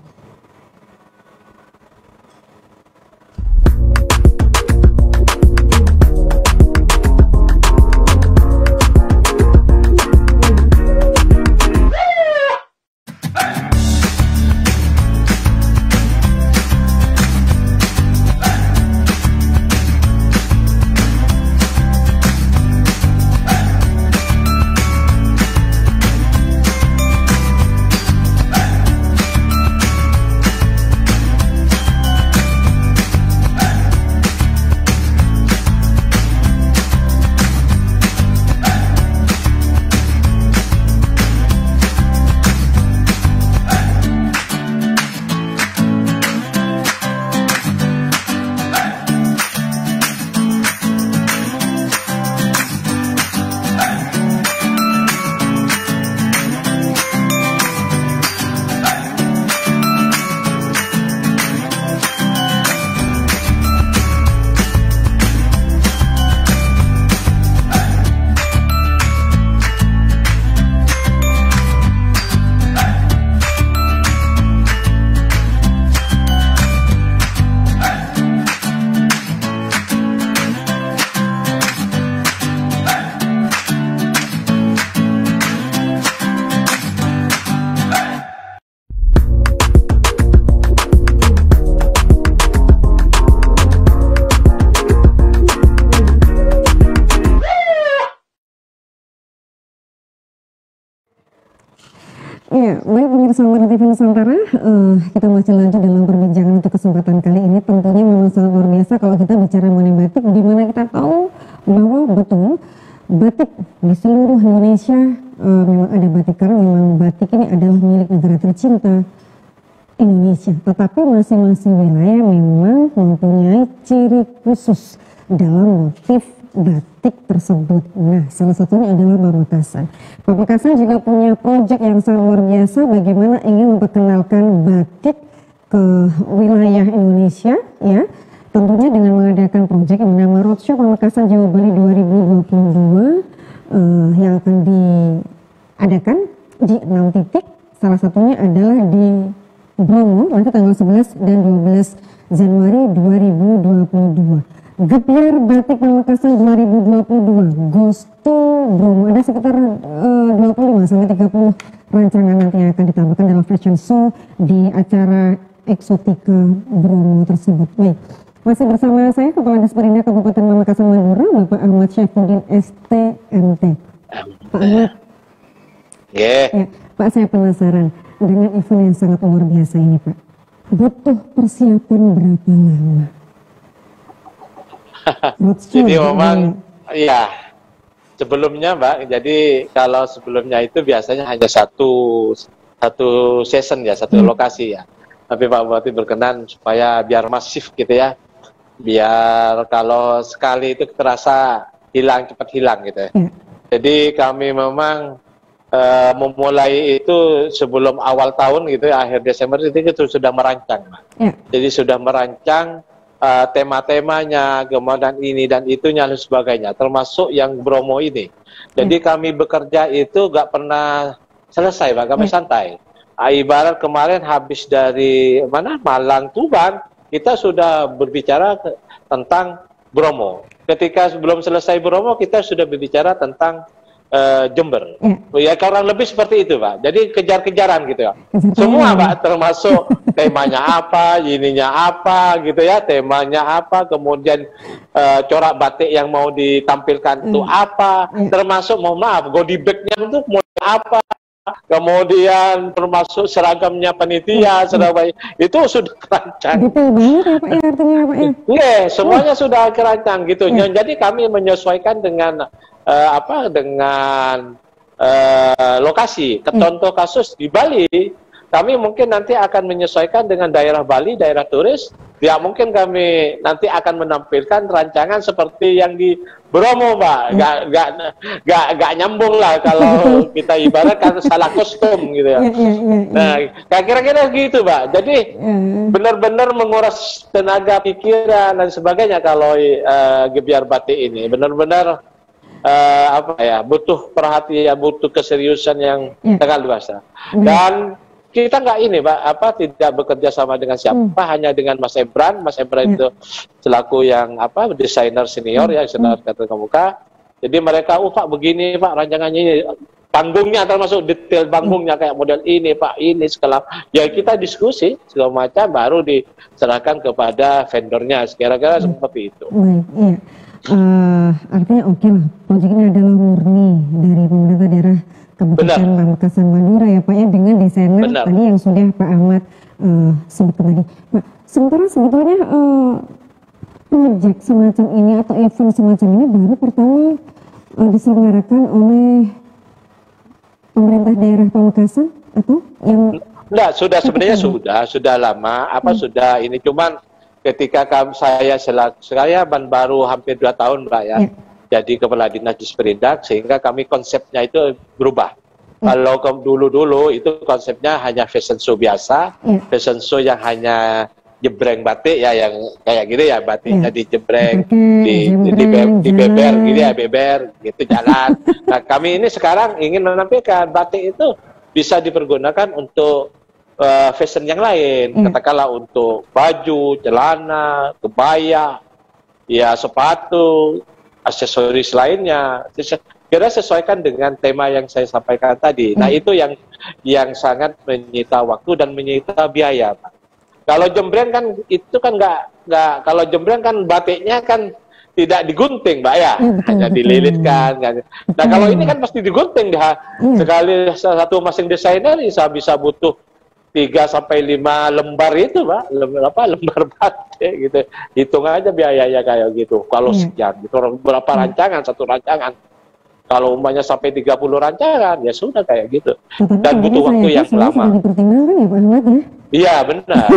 Speaker 1: Iya, baik pemirsa Mara TV Nusantara, kita masih lanjut dalam perbincangan untuk kesempatan kali ini. Tentunya memang sangat luar biasa kalau kita bicara mengenai batik, di mana kita tahu bahwa betul batik di seluruh Indonesia memang ada batik, karena memang batik ini adalah milik negara tercinta Indonesia. Tetapi masing-masing wilayah memang mempunyai ciri khusus dalam motif batik tersebut. Nah, salah satunya adalah Pamekasan. Pamekasan juga punya proyek yang sangat luar biasa bagaimana ingin memperkenalkan batik ke wilayah Indonesia, ya. Tentunya dengan mengadakan proyek yang bernama Roadshow Pamekasan Jawa Bali 2022 yang akan diadakan di 6 titik. Salah satunya adalah di Bromo nanti tanggal 11 dan 12 Januari 2022. Gebyar Batik Pamekasan 2022 Goes to Bromo, ada sekitar 25 sampai 30 rancangan nanti yang akan ditampilkan dalam fashion show di acara Eksotika Bromo tersebut. Baik, masih bersama saya Kepala Disperindak Kabupaten Pamekasan Madura, Bapak Ahmad Syaifuddin STMT. Pak Ahmad, ya, Pak, saya penasaran dengan event yang sangat luar biasa ini, Pak. Butuh persiapan berapa lama?
Speaker 2: Jadi memang ya sebelumnya Mbak, jadi kalau sebelumnya itu biasanya hanya satu season ya, satu lokasi ya. Tapi Pak Bupati berkenan supaya biar masif gitu ya, biar kalau sekali itu terasa hilang, cepat hilang gitu ya. Jadi kami memang memulai itu sebelum awal tahun gitu ya, akhir Desember itu sudah merancang Mbak. Jadi sudah merancang tema-temanya, kemudian ini dan itunya dan sebagainya, termasuk yang Bromo ini. Jadi kami bekerja itu gak pernah selesai, Pak. Kami santai. Ibarat kemarin habis dari mana Malang, Tuban, kita sudah berbicara tentang Bromo. Ketika sebelum selesai Bromo, kita sudah berbicara tentang Jember. Ya kurang lebih seperti itu, Pak. Jadi kejar-kejaran gitu ya. Semua, Pak, termasuk temanya apa, ininya apa gitu ya, temanya apa, kemudian corak batik yang mau ditampilkan itu apa, termasuk mohon maaf, goodie bag-nya itu mau apa, kemudian termasuk seragamnya panitia, seragam itu sudah terancang.
Speaker 1: Detail banget ya Pak ya, artinya ya Pak ya.
Speaker 2: Iya, semuanya sudah terancang gitu. Jadi kami menyesuaikan dengan dengan lokasi. Contoh kasus di Bali, kami mungkin nanti akan menyesuaikan dengan daerah Bali, daerah turis. Ya mungkin kami nanti akan menampilkan rancangan seperti yang di Bromo, Pak. Gak nyambung lah kalau kita ibaratkan salah kostum gitu ya. Nah, kira-kira gitu, Pak. Jadi benar-benar menguras tenaga pikiran dan sebagainya kalau gebyar batik ini. Benar-benar butuh perhatian, butuh keseriusan yang sangat luas. Dan kita nggak ini, Pak, tidak bekerja sama dengan siapa, hanya dengan Mas Ebran. Mas Ebran itu selaku yang desainer senior yang sedang terkemuka. Jadi mereka, Pak begini, Pak rancangannya ini, panggungnya termasuk detail panggungnya kayak model ini, Pak, ini segala. Ya kita diskusi segala macam, baru diserahkan kepada vendornya. Kira-kira seperti itu.
Speaker 1: Iya. Artinya oke lah, proyek ini adalah murni dari pemerintah daerah Kabupaten Pamekasan Madura ya Pak ya, dengan desainer tadi yang sudah Pak Ahmad sebutkan tadi. Pak, sementara sebetulnya proyek semacam ini atau event semacam ini baru pertama diselenggarakan oleh pemerintah daerah Pamekasan atau yang?
Speaker 2: Enggak, sebenarnya sudah lama, sudah ini, cuman ketika saya baru hampir 2 tahun, Mbak ya, jadi Kepala Dinas Disperindak, sehingga kami konsepnya itu berubah. Kalau dulu itu konsepnya hanya fashion show biasa, fashion show yang hanya jebreng batik ya, yang kayak gitu ya, batiknya dijebreng, di beber gitu ya, beber gitu jalan. Nah kami ini sekarang ingin menampilkan batik itu bisa dipergunakan untuk fashion yang lain, katakanlah untuk baju, celana, kebaya, ya sepatu, aksesoris lainnya. Kira sesuaikan dengan tema yang saya sampaikan tadi. Nah itu yang sangat menyita waktu dan menyita biaya, Pak. Kalau jembreng kan itu kan nggak, kalau jembreng kan batiknya kan tidak digunting, Mbak ya,
Speaker 1: betul,
Speaker 2: hanya
Speaker 1: betul.
Speaker 2: dililitkan. Kan. Nah kalau ini kan mesti digunting, sekali satu mesin desainer bisa butuh 3 sampai 5 lembar itu, Pak, lembar batik gitu. Hitung aja biayanya kayak gitu. Kalau sekian, gitu, berapa rancangan satu rancangan. Kalau umpamanya sampai 30 rancangan, ya sudah kayak gitu. Dan butuh waktu yang lama.
Speaker 1: Dipertimbangkan ya Pak Ahmad ya?
Speaker 2: Iya benar.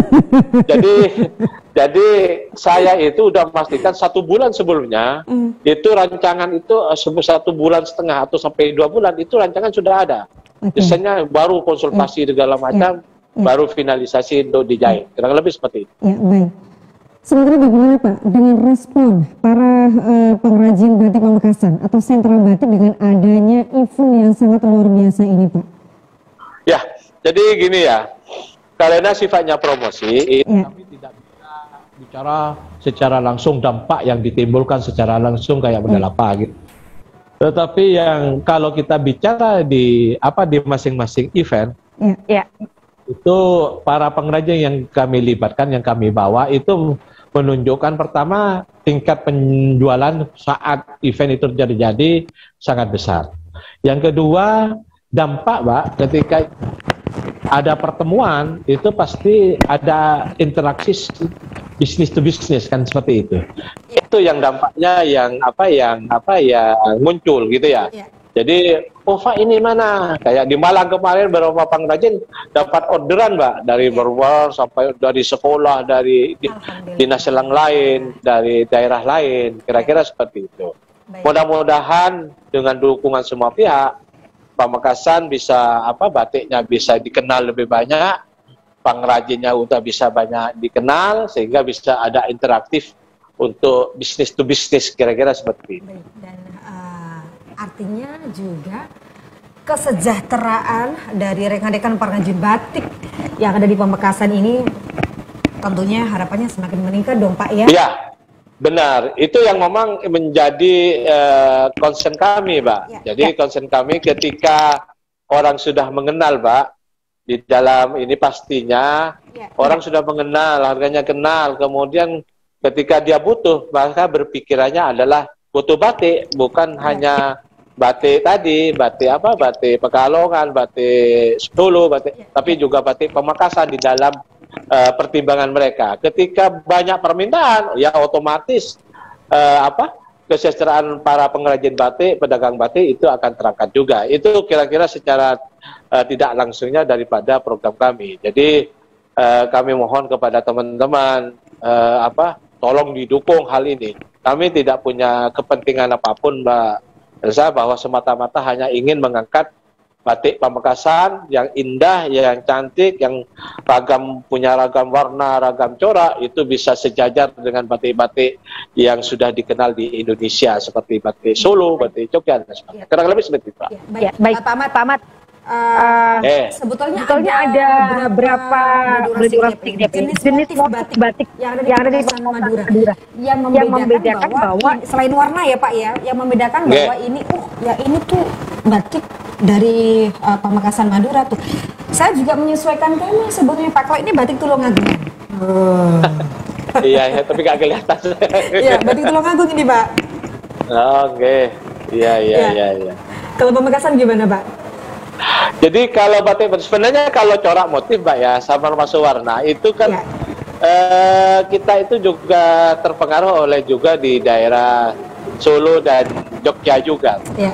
Speaker 2: jadi saya itu udah memastikan 1 bulan sebelumnya itu rancangan itu 1,5 bulan atau sampai 2 bulan itu rancangan sudah ada. Biasanya baru konsultasi segala macam, baru finalisasi untuk dijahit. Kurang lebih seperti itu.
Speaker 1: Ya baik. Sementara bagaimana Pak dengan respon para pengrajin batik Pamekasan atau sentra batik dengan adanya event yang sangat luar biasa ini Pak?
Speaker 2: Ya, jadi gini ya, karena sifatnya promosi, kami tidak bisa bicara secara langsung dampak yang ditimbulkan secara langsung kayak model apa gitu. Tetapi yang kalau kita bicara di masing-masing event, itu para pengrajin yang kami libatkan, yang kami bawa itu menunjukkan pertama tingkat penjualan saat event itu terjadi sangat besar. Yang kedua dampak, Pak, ketika ada pertemuan itu pasti ada interaksi bisnis to bisnis kan seperti itu. Itu yang dampaknya yang muncul gitu ya. Jadi, Pak ini mana? Kayak di Malang kemarin beberapa pengrajin dapat orderan, Mbak, dari berwar sampai dari sekolah, dari dinas yang lain, dari daerah lain, kira-kira seperti itu. Mudah-mudahan dengan dukungan semua pihak, Pamekasan bisa batiknya bisa dikenal lebih banyak, pengrajinnya udah bisa banyak dikenal, sehingga bisa ada interaktif untuk bisnis to bisnis, kira-kira seperti itu.
Speaker 1: Dan artinya juga kesejahteraan dari rekan-rekan pengrajin batik yang ada di Pamekasan ini tentunya harapannya semakin meningkat dong Pak ya? Iya,
Speaker 2: benar. Itu yang memang menjadi concern kami, Pak. Jadi concern kami ketika orang sudah mengenal, Pak, di dalam ini pastinya orang sudah mengenal, harganya kenal, kemudian ketika dia butuh, maka berpikirannya adalah butuh batik, bukan hanya batik tadi, batik Pekalongan, batik Solo, tapi juga batik Pamekasan di dalam pertimbangan mereka. Ketika banyak permintaan, ya otomatis kesejahteraan para pengrajin batik, pedagang batik itu akan terangkat juga. Itu kira-kira secara tidak langsungnya daripada program kami. Jadi kami mohon kepada teman-teman tolong didukung hal ini. Kami tidak punya kepentingan apapun, Mbak Elsa, bahwa semata-mata hanya ingin mengangkat batik Pamekasan yang indah, yang cantik, yang punya ragam warna, ragam corak, itu bisa sejajar dengan batik-batik yang sudah dikenal di Indonesia seperti batik Solo, batik Jogja, dan sebagainya. Kurang lebih seperti itu, Pak.
Speaker 6: Baik, Pak Ahmad.
Speaker 1: Sebetulnya
Speaker 6: ada berapa durasi jenis motif batik yang ada di Madura yang membedakan bahwa
Speaker 1: selain warna ya Pak ya, yang membedakan bahwa ini ini tuh batik dari Pamekasan Madura tuh. Saya juga menyesuaikan tema sebetulnya Pak, kalau ini batik Tulungagung.
Speaker 2: Iya, tapi gak kelihatan.
Speaker 1: Iya, batik Tulungagung ini, Pak.
Speaker 2: Oke. Iya.
Speaker 1: Kalau Pamekasan gimana, Pak?
Speaker 2: Jadi kalau batik sebenarnya kalau corak motif, Mbak ya, sama masuk warna itu kan kita itu juga terpengaruh oleh juga di daerah Solo dan Jogja juga.
Speaker 1: Iya.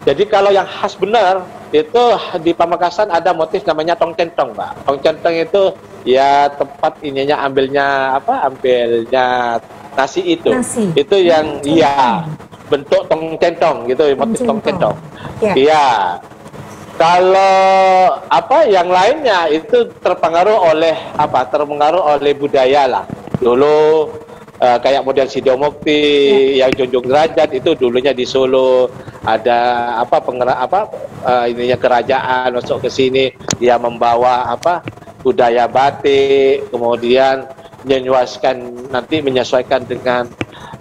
Speaker 2: Jadi kalau yang khas benar itu di Pamekasan ada motif namanya tong centong, Pak. Tong centong itu ya tempat ininya ambilnya nasi itu. Itu yang bentuk tong centong gitu, motif tong centong. Iya. Kalau yang lainnya itu terpengaruh oleh budaya lah. Dulu kayak model Sidomukti yang Junjung Derajat itu dulunya di Solo, ada ininya kerajaan masuk ke sini, dia membawa budaya batik, kemudian menyesuaikan dengan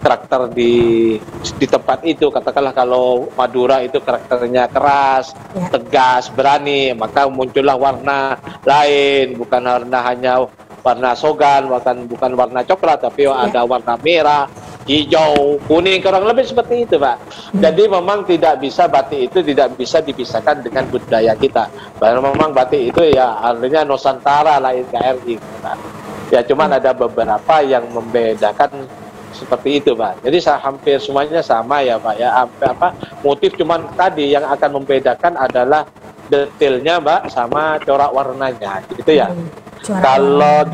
Speaker 2: karakter di tempat itu. Katakanlah kalau Madura itu karakternya keras, tegas, berani, maka muncullah warna lain, bukan hanya warna sogan, bukan warna coklat, tapi ada warna merah, hijau, kuning, kurang lebih seperti itu, Pak. Jadi memang batik itu tidak bisa dipisahkan dengan budaya kita. Karena memang batik itu ya artinya Nusantara lain KRI. Ya cuman ada beberapa yang membedakan seperti itu, Pak. Jadi hampir semuanya sama ya, Pak. Ya motif cuman tadi yang akan membedakan adalah detailnya, Mbak, sama corak warnanya, gitu ya. Kalau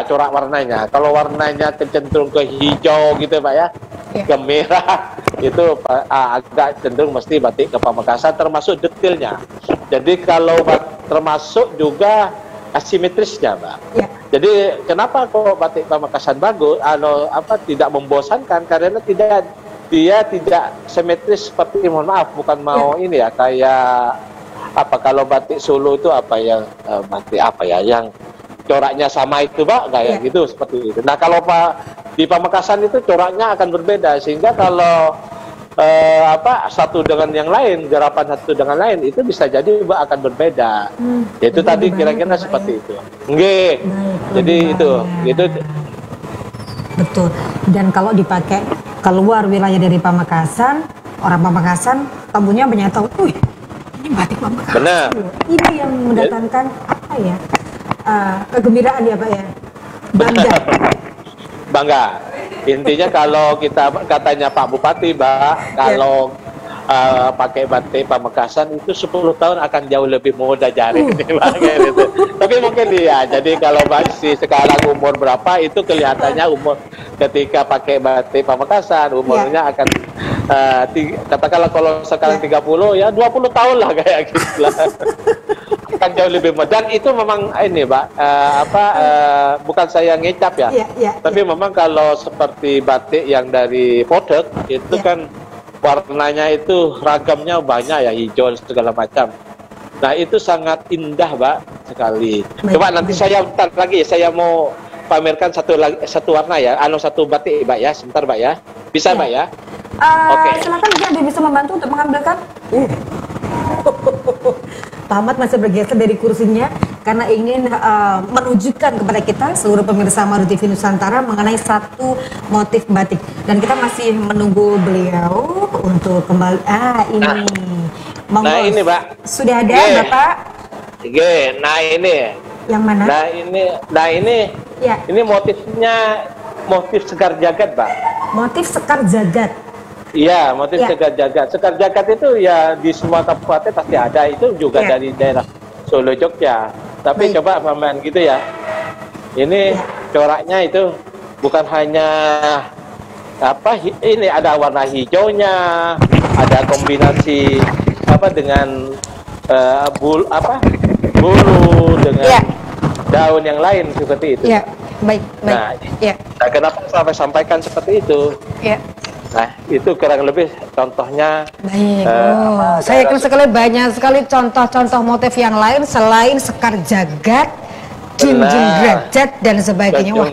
Speaker 2: corak warnanya. Kalau warnanya cenderung ke hijau gitu, Pak ya, ke merah, itu agak cenderung mesti batik ke Pamekasan, termasuk detailnya. Jadi kalau termasuk juga asimetrisnya, Mbak. Jadi kenapa kok batik Pamekasan bagus, tidak membosankan, karena dia tidak simetris seperti, mohon maaf, bukan mau ini ya, kayak kalau batik Solo itu batik yang coraknya sama itu, Pak, kayak gitu, seperti itu. Nah kalau di Pamekasan itu coraknya akan berbeda, sehingga kalau satu dengan yang lain, garapan satu dengan lain itu bisa jadi, Mbak, akan berbeda. Itu tadi kira-kira seperti itu. Nggih. Jadi itu.
Speaker 6: Betul. Dan kalau dipakai keluar wilayah dari Pamekasan, orang Pamekasan tamunya banyak tahu, "Wih, ini batik Pamekasan."
Speaker 2: Benar.
Speaker 6: Ini yang mendatangkan kegembiraan ya, Pak ya. Bangga.
Speaker 2: Bangga. Intinya kalau kita katanya Pak Bupati, Mbak, kalau pakai batik Pamekasan itu 10 tahun akan jauh lebih mudah jari gitu. Tapi mungkin jadi kalau masih sekarang umur berapa itu kelihatannya umur ketika pakai batik Pamekasan umurnya akan katakanlah kalau sekarang 30 ya 20 tahun lah kayak gitu lah. Akan jauh lebih mudah. Dan itu memang ini, Pak, bukan saya ngecap ya. Tapi memang kalau seperti batik yang dari Podek itu kan warnanya itu ragamnya banyak ya, hijau segala macam. Nah itu sangat indah, Mbak, sekali. Coba nanti saya saya mau pamerkan satu warna ya, satu batik, Mbak ya, sebentar, Mbak ya, bisa, Mbak ya? Oke.
Speaker 6: Silakan, ada bisa membantu untuk mengambilkan. Pak Ahmad masih bergeser dari kursinya karena ingin menunjukkan kepada kita seluruh pemirsa Madu TV Nusantara mengenai satu motif batik, dan kita masih menunggu beliau untuk kembali. Ini Monggo.
Speaker 2: Nah ini, Pak,
Speaker 6: sudah ada Bapak.
Speaker 2: Nah ini
Speaker 6: yang mana?
Speaker 2: Nah ini ini motifnya motif Sekar Jagad, Pak.
Speaker 6: Motif Sekar Jagad.
Speaker 2: Iya, motif Sekar Jagad. Sekar Jagad itu ya di semua kabupaten pasti ada, itu juga dari daerah Solo, Jogja. Tapi coba pameran gitu ya. Ini coraknya itu bukan hanya ini ada warna hijaunya, ada kombinasi dengan bulu dengan daun yang lain seperti itu.
Speaker 6: Baik.
Speaker 2: Nah, kenapa saya sampaikan seperti itu? Nah, itu kurang lebih contohnya.
Speaker 6: Baik. Saya yakin sekali banyak sekali contoh-contoh motif yang lain selain Sekar Jagad, Junjung Derajat dan sebagainya. Wah,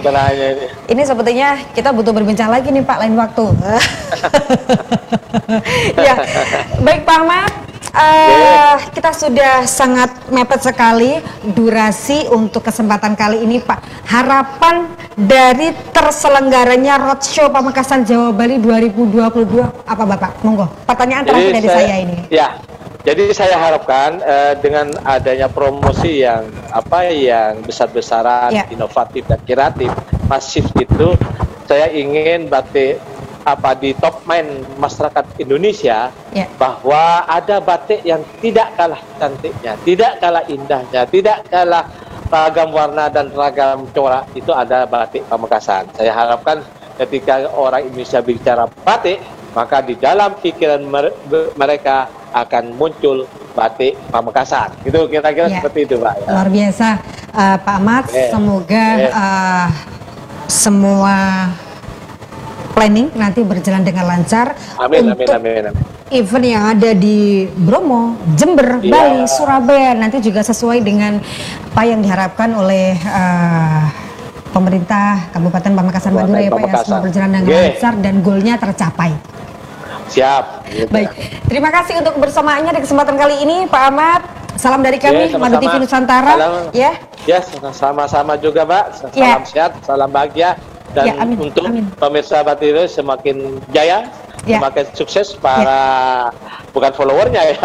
Speaker 6: ini sepertinya kita butuh berbincang lagi nih, Pak, lain waktu. Baik, Pak Ahmad. Kita sudah sangat mepet sekali durasi untuk kesempatan kali ini, Pak. Harapan dari terselenggaranya Roadshow Pamekasan Jawa Bali 2022 apa, Bapak? Monggo. Pertanyaan terakhir dari saya ini.
Speaker 2: Ya. Jadi saya harapkan dengan adanya promosi yang besar-besaran, inovatif dan kreatif, masif itu, saya ingin batik di top mind masyarakat Indonesia bahwa ada batik yang tidak kalah cantiknya, tidak kalah indahnya, tidak kalah ragam warna dan ragam corak, itu ada batik Pamekasan. Saya harapkan ketika orang Indonesia bicara batik, maka di dalam pikiran mereka akan muncul batik Pamekasan. Itu kira-kira seperti itu, Pak.
Speaker 6: Luar biasa, Pak Ahmad. Semoga semua planning nanti berjalan dengan lancar.
Speaker 2: Amin.
Speaker 6: Event yang ada di Bromo, Jember, Bali, Surabaya nanti juga sesuai dengan apa yang diharapkan oleh pemerintah Kabupaten Pamekasan Madura ya Pak ya, semua berjalan dengan lancar dan goalnya tercapai.
Speaker 2: Siap. Gitu.
Speaker 6: Baik, terima kasih untuk kebersamaannya di kesempatan kali ini Pak Ahmad. Salam dari kami, Madu TV Nusantara. Ya.
Speaker 2: Ya, sama-sama juga Mbak. Salam sehat, salam bahagia. Dan untuk pemirsa Batiro semakin jaya, semakin sukses para bukan followernya ya,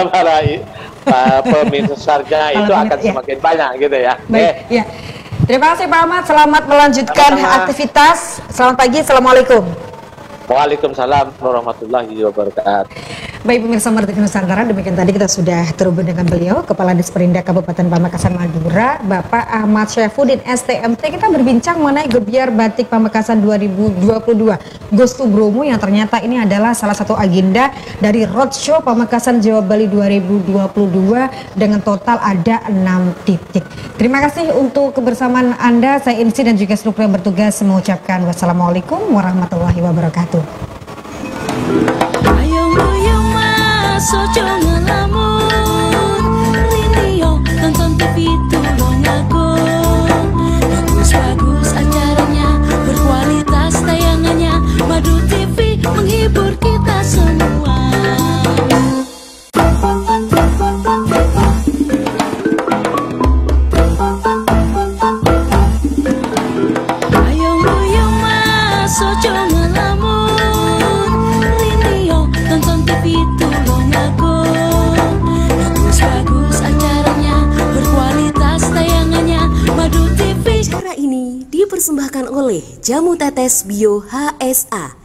Speaker 2: para pemirsanya itu akan semakin banyak gitu ya.
Speaker 6: Baik, ya. Terima kasih Pak Ahmad, selamat melanjutkan aktivitas. Selamat pagi, Assalamualaikum.
Speaker 2: Waalaikumsalam warahmatullahi wabarakatuh.
Speaker 6: Baik pemirsa Madu TV Nusantara, demikian tadi kita sudah terhubung dengan beliau, Kepala Disperindak Kabupaten Pamekasan Madura, Bapak Ahmad Syaifuddin STMT. Kita berbincang mengenai Gebyar Batik Pamekasan 2022 Goes to Bromo, yang ternyata ini adalah salah satu agenda dari Roadshow Pamekasan Jawa Bali 2022 dengan total ada 6 titik. Terima kasih untuk kebersamaan Anda. Saya Insi dan juga seluruh yang bertugas mengucapkan wassalamualaikum warahmatullahi wabarakatuh.
Speaker 7: Sojo ngelamun Rinio nonton TV tulung aku. Bagus-bagus acaranya, berkualitas tayangannya. Madu TV menghibur kita semua. Ayo ngoyong mas sojo ngelamun Rinio nonton TV tulung aku. Bagus acaranya, berkualitas tayangannya. Madu TV.
Speaker 8: Acara ini dipersembahkan oleh Jamu Tetes Bio HSA.